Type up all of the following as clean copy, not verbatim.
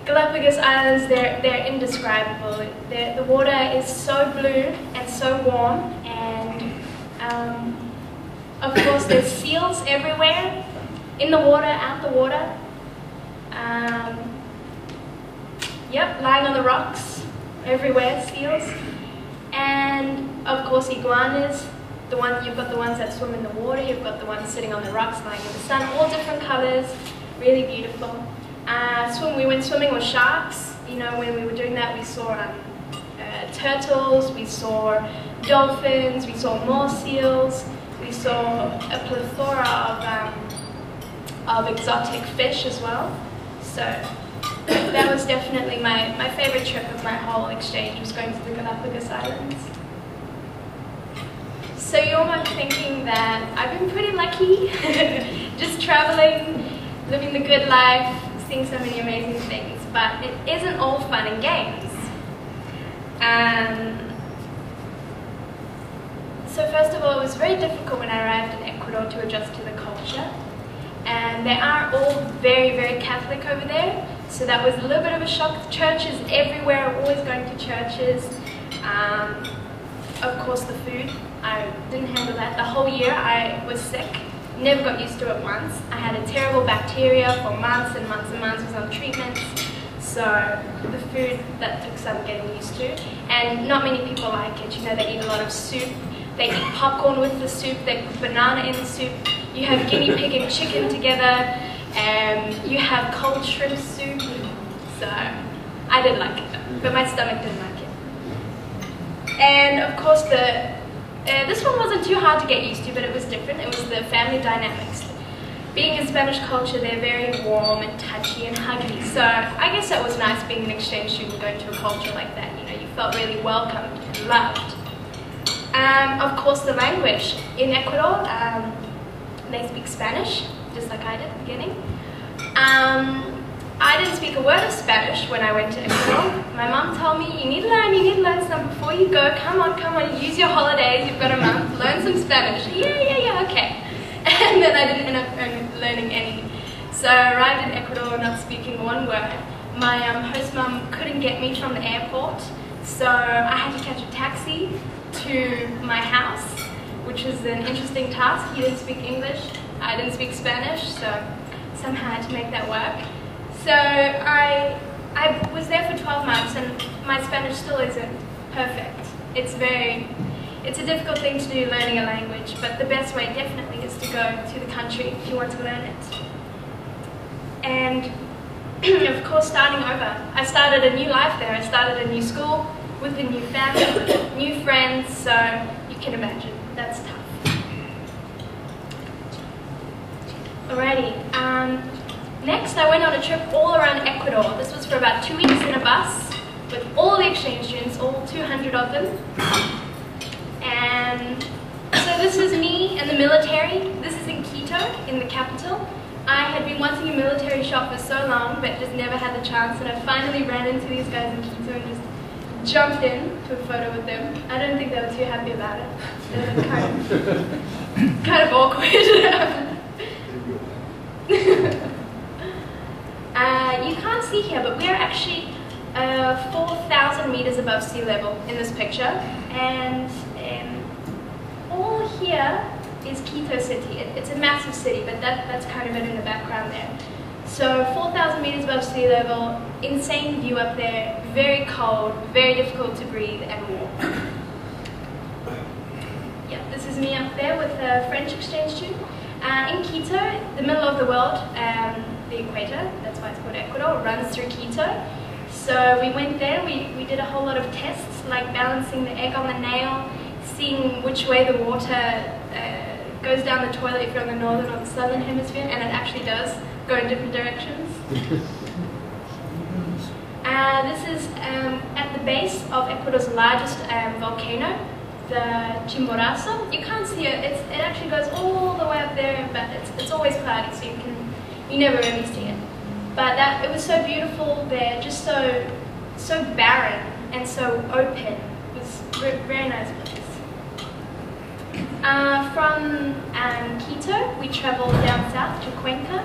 Galapagos Islands, they're indescribable. The water is so blue and so warm, and of course there's seals everywhere, in the water, out the water. Yep, lying on the rocks, everywhere, seals. And of course iguanas, you've got the ones that swim in the water, you've got the ones sitting on the rocks lying in the sun, all different colors, really beautiful. We went swimming with sharks. You know, when we were doing that, we saw turtles, we saw dolphins, we saw more seals, we saw a plethora of exotic fish as well. So that was definitely my favorite trip of my whole exchange, was going to the Galapagos Islands. So you might be thinking that I've been pretty lucky, just traveling, living the good life, seeing so many amazing things, but it isn't all fun and games. So first of all, it was very difficult when I arrived in Ecuador to adjust to the culture. And they are all very, very Catholic over there, so that was a little bit of a shock. Churches everywhere, always going to churches. Of course the food, I didn't handle that. The whole year I was sick, never got used to it once. I had a terrible bacteria for months and months and months, was on treatments. So the food, that took some getting used to. And not many people like it. You know, they eat a lot of soup. They eat popcorn with the soup, they put banana in the soup. You have guinea pig and chicken together, and you have cold shrimp soup. So I didn't like it, but my stomach didn't like it. And of course this one wasn't too hard to get used to, but it was different. It was the family dynamics. Being in Spanish culture, they're very warm and touchy and huggy. So I guess that was nice, being an exchange student going to a culture like that. You know, you felt really welcomed and loved. Of course, the language. In Ecuador, they speak Spanish, just like I did at the beginning. I didn't speak a word of Spanish when I went to Ecuador. My mom told me, you need to learn some before you go. Come on, use your holidays, you've got a month, learn some Spanish. Yeah, okay. And then I didn't end up learning any. So I arrived in Ecuador not speaking one word. My host mom couldn't get me from the airport, so I had to catch a taxi to my house, which was an interesting task. He didn't speak English, I didn't speak Spanish, so somehow I had to make that work. So I was there for 12 months, and my Spanish still isn't perfect. It's a difficult thing to do, learning a language, but the best way definitely is to go to the country if you want to learn it. And of course, starting over. I started a new life there. I started a new school with a new family, new friends, so you can imagine, that's tough. Alrighty, next I went on a trip all around Ecuador. This was for about 2 weeks in a bus with all the exchange students, all 200 of them. And so this was me and the military. This is in Quito, in the capital. I had been wanting a military shop for so long, but just never had the chance, and I finally ran into these guys in Quito and just jumped in to a photo with them. I don't think they were too happy about it. It was kind of awkward. You can't see here, but we're actually 4,000 meters above sea level in this picture, and all here is Quito City. It's a massive city, but that's kind of it in the background there. So 4,000 meters above sea level, insane view up there, very cold, very difficult to breathe, and warm. Yeah, this is me up there with a French exchange student. In Quito, the middle of the world, the equator, that's why it's called Ecuador, runs through Quito. So we went there, we did a whole lot of tests, like balancing the egg on the nail, seeing which way the water goes down the toilet if you're on the northern or the southern hemisphere, and it actually does go in different directions. This is at the base of Ecuador's largest volcano, the Chimborazo. You can't see it, it actually goes all the way up there, but it's always cloudy, so you never really see it. But it was so beautiful there, just so barren and so open. It was a very nice place. From Quito, we traveled down south to Cuenca,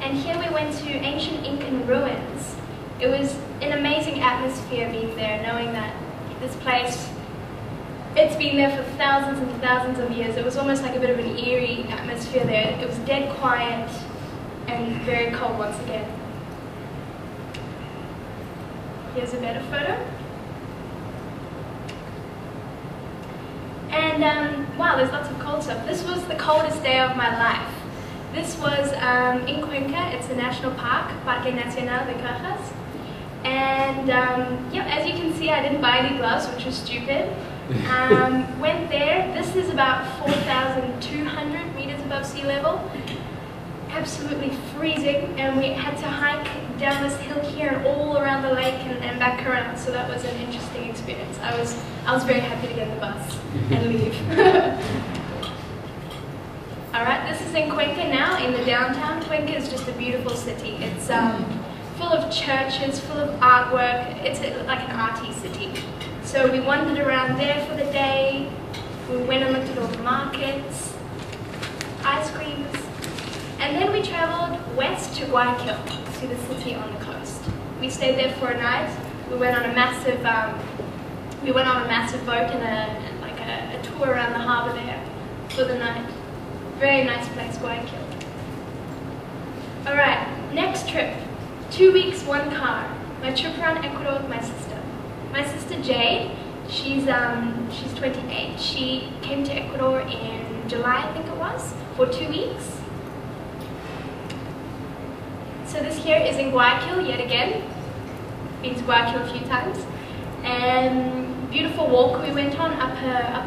and here we went to ancient Incan ruins. It was an amazing atmosphere being there, knowing that this place, it's been there for thousands and thousands of years. It was almost like a bit of an eerie atmosphere there. It was dead quiet and very cold once again. Here's a better photo. And wow, there's lots of cold stuff. This was the coldest day of my life. This was in Cuenca. It's a national park, Parque Nacional de Cajas. And yeah, as you can see, I didn't buy any gloves, which was stupid. Went there. This is about 4,200 meters above sea level. Absolutely freezing, and we had to hike down this hill here and all around the lake and back around. So that was an interesting experience. I was very happy to get in the bus and leave. Alright, this is in Cuenca now, in the downtown. Cuenca is just a beautiful city. It's full of churches, full of artwork. It's like an arty city. So we wandered around there for the day. We went and looked at all the markets, ice creams, and then we traveled west to Guayaquil, to the city on the coast. We stayed there for a night. We went on a massive boat and a tour around the harbour there for the night. Very nice place, Guayaquil. Alright, next trip. 2 weeks, 1 car. My trip around Ecuador with my sister. My sister Jade, she's 28. She came to Ecuador in July, I think it was, for 2 weeks. So this here is in Guayaquil yet again. Been to Guayaquil a few times. And beautiful walk we went on up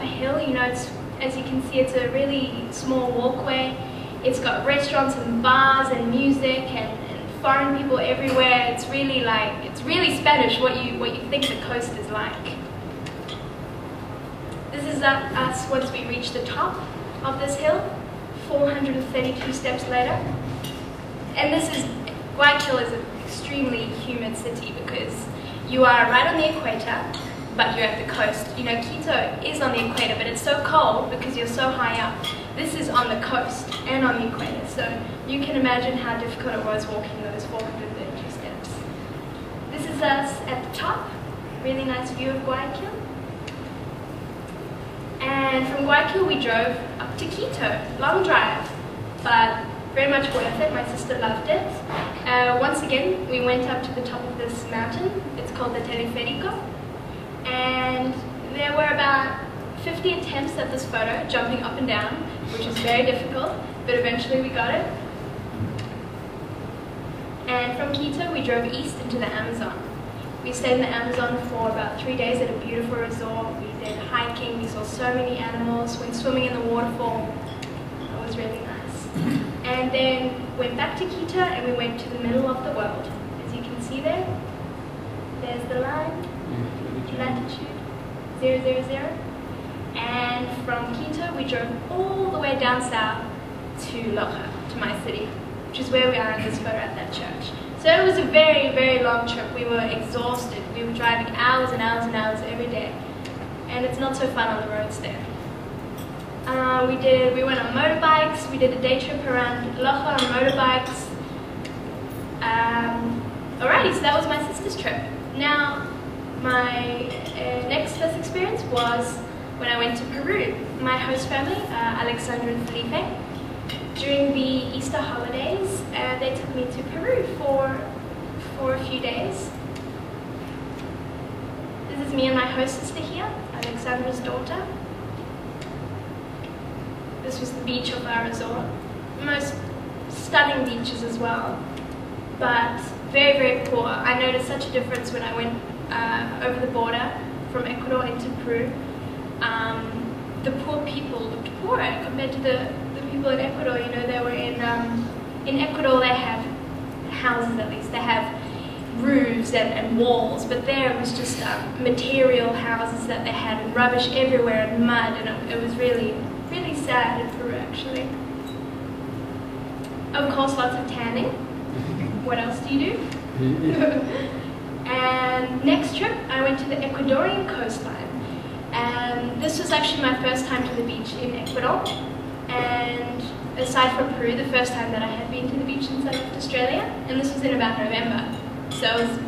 a hill. You know, as you can see, it's a really small walkway. It's got restaurants and bars and music and foreign people everywhere. It's really Spanish what you think the coast is like. This is us once we reach the top of this hill, 432 steps later. And Guayaquil is an extremely humid city because you are right on the equator, but you're at the coast. You know, Quito is on the equator, but it's so cold because you're so high up. This is on the coast and on the equator, so you can imagine how difficult it was walking those 432 steps. This is us at the top. Really nice view of Guayaquil. And from Guayaquil we drove up to Quito. Long drive, but very much worth it. My sister loved it. Once again, we went up to the top of this mountain. It's called the Teleférico. And there were about 50 attempts at this photo, jumping up and down, which is very difficult, but eventually we got it. And from Quito, we drove east into the Amazon. We stayed in the Amazon for about 3 days at a beautiful resort. We did hiking, we saw so many animals, went swimming in the waterfall. It was really nice. And then went back to Quito and we went to the middle of the world. As you can see there, there's the line, latitude 000. And from Quito we drove all the way down south to Loja, to my city, which is where we are in this photo at that church. So it was a very, very long trip. We were exhausted. We were driving hours and hours and hours every day. And it's not so fun on the roads there. We went on motorbikes. We did a day trip around Loja on motorbikes. Alrighty, so that was my sister's trip. Now, my next best experience was when I went to Peru. My host family, Alexandra and Felipe, during the Easter holidays, they took me to Peru for a few days. This is me and my host sister here, Alexandra's daughter. This was the beach of our resort. Most stunning beaches as well, but very, very poor. I noticed such a difference when I went over the border from Ecuador into Peru. The poor people looked poorer compared to the people in Ecuador. You know, they were in Ecuador they have houses, at least. They have roofs and walls, but there it was just material houses that they had, and rubbish everywhere and mud, and it was really, really sad in Peru actually. Of course, lots of tanning. What else do you do? And next trip, I went to the Ecuadorian coastline. And this was actually my first time to the beach in Ecuador. And aside from Peru, the first time that I had been to the beach since I left Australia. And this was in about November. So it was